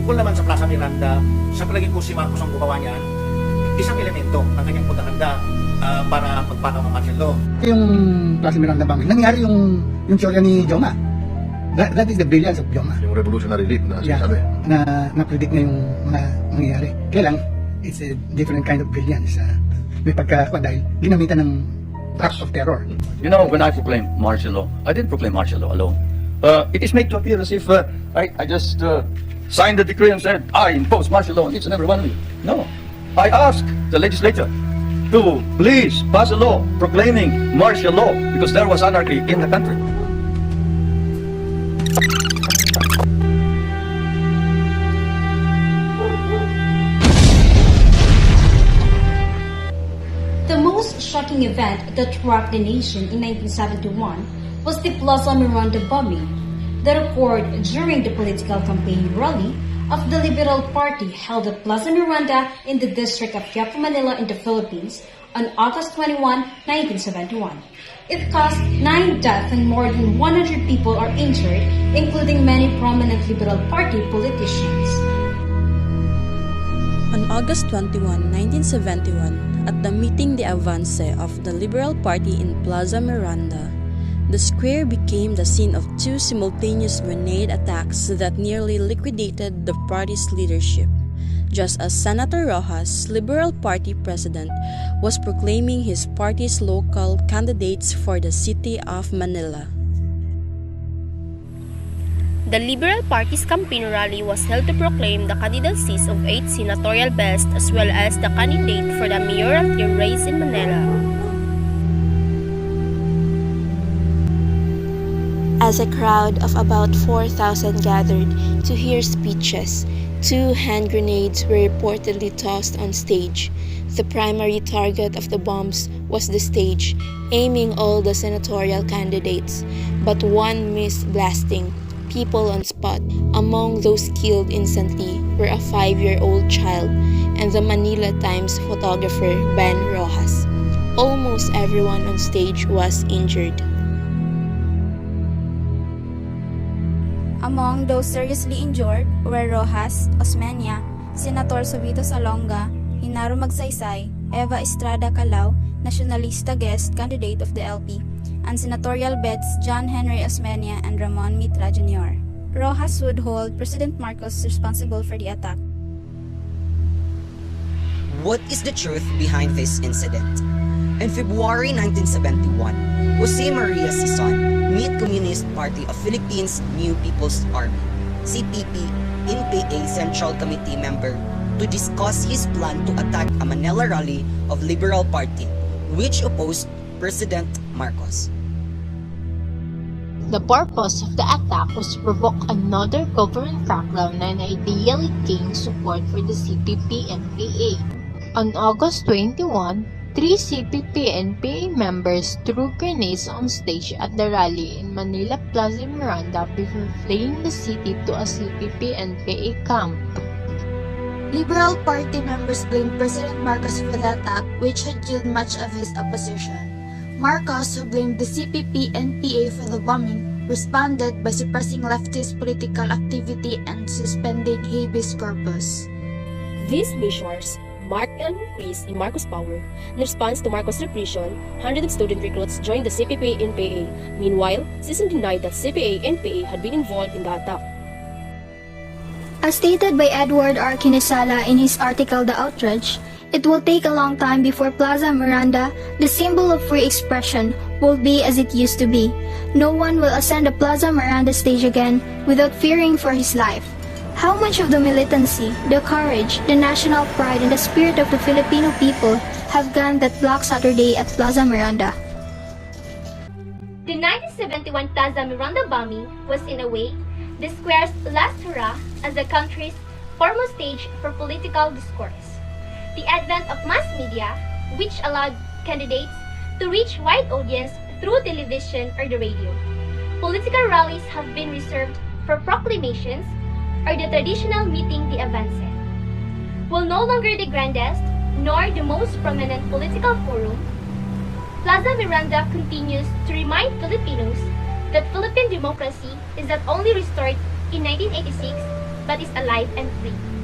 tungkol naman sa Plaza Miranda, sa palagay ko si Marcos ang gumawa niyan, isang elemento ng kanyang paghahanda para magpatang ng martial law. Yung Plaza Miranda bombing, nangyari yung teorya ni Joma. That is the brilliance of Joma. Yung revolutionary lead na sinasabi. Na-predict na yung mga mangyayari. Kaya lang, it's a different kind of brilliance. May pagkakwa dahil ginamitan ng acts of terror. You know, when I proclaimed martial law, I didn't proclaim martial law alone. It is made to appear as if I just signed the decree and said, I impose martial law on each and every one of you. No. I asked the legislature to please pass a law proclaiming martial law because there was anarchy in the country. The most shocking event that rocked the nation in 1971 was the Plaza Miranda bombing that occurred during the political campaign rally of the Liberal Party held at Plaza Miranda in the district of Quiapo, Manila in the Philippines on August 21, 1971. It caused 9 deaths and more than 100 people are injured, including many prominent Liberal Party politicians. On August 21, 1971, at the meeting de avance of the Liberal Party in Plaza Miranda, the square became the scene of 2 simultaneous grenade attacks that nearly liquidated the party's leadership, just as Senator Rojas, Liberal Party president, was proclaiming his party's local candidates for the city of Manila. The Liberal Party's campaign rally was held to proclaim the candidacies of 8 senatorial bests as well as the candidate for the mayoralty race in Manila. As a crowd of about 4,000 gathered to hear speeches, 2 hand grenades were reportedly tossed on stage. The primary target of the bombs was the stage, aiming all the senatorial candidates, but one missed blasting people on spot. Among those killed instantly were a 5-year-old child and the Manila Times photographer Ben Rojas. Almost everyone on stage was injured. Among those seriously injured were Rojas, Osmeña, Senator Subito Salonga, Hinaro Magsaysay, Eva Estrada Calao, Nacionalista guest candidate of the LP, and senatorial bets John Henry Osmeña and Ramon Mitra Jr. Rojas would hold President Marcos responsible for the attack. What is the truth behind this incident? In February 1971, Jose Maria Sison, Meet Communist Party of Philippines New People's Army, CPP, NPA Central Committee member, to discuss his plan to attack a Manila rally of Liberal Party, which opposed President Marcos. The purpose of the attack was to provoke another government crackdown and ideally gain support for the CPP-NPA. On August 21, 3 CPP-NPA members threw grenades on stage at the rally in Manila Plaza Miranda before fleeing the city to a CPP-NPA camp. Liberal Party members blamed President Marcos for the attack, which had killed much of his opposition. Marcos, who blamed the CPP-NPA for the bombing, responded by suppressing leftist political activity and suspending habeas corpus. These measures marked an increase in Marcos' power. In response to Marcos' repression, hundreds of student recruits joined the CPP-NPA. Meanwhile, Sison denied that CPA-NPA had been involved in the attack. As stated by Edward R. Kinesala in his article The Outrage, it will take a long time before Plaza Miranda, the symbol of free expression, will be as it used to be. No one will ascend the Plaza Miranda stage again without fearing for his life. How much of the militancy, the courage, the national pride, and the spirit of the Filipino people have gone that Black Saturday at Plaza Miranda? The 1971 Plaza Miranda bombing was, in a way, the square's last hurrah as the country's foremost stage for political discourse. The advent of mass media, which allowed candidates to reach wide audience through television or the radio. Political rallies have been reserved for proclamations or the traditional meeting de avance. While no longer the grandest nor the most prominent political forum, Plaza Miranda continues to remind Filipinos that Philippine democracy is not only restored in 1986 but is alive and free.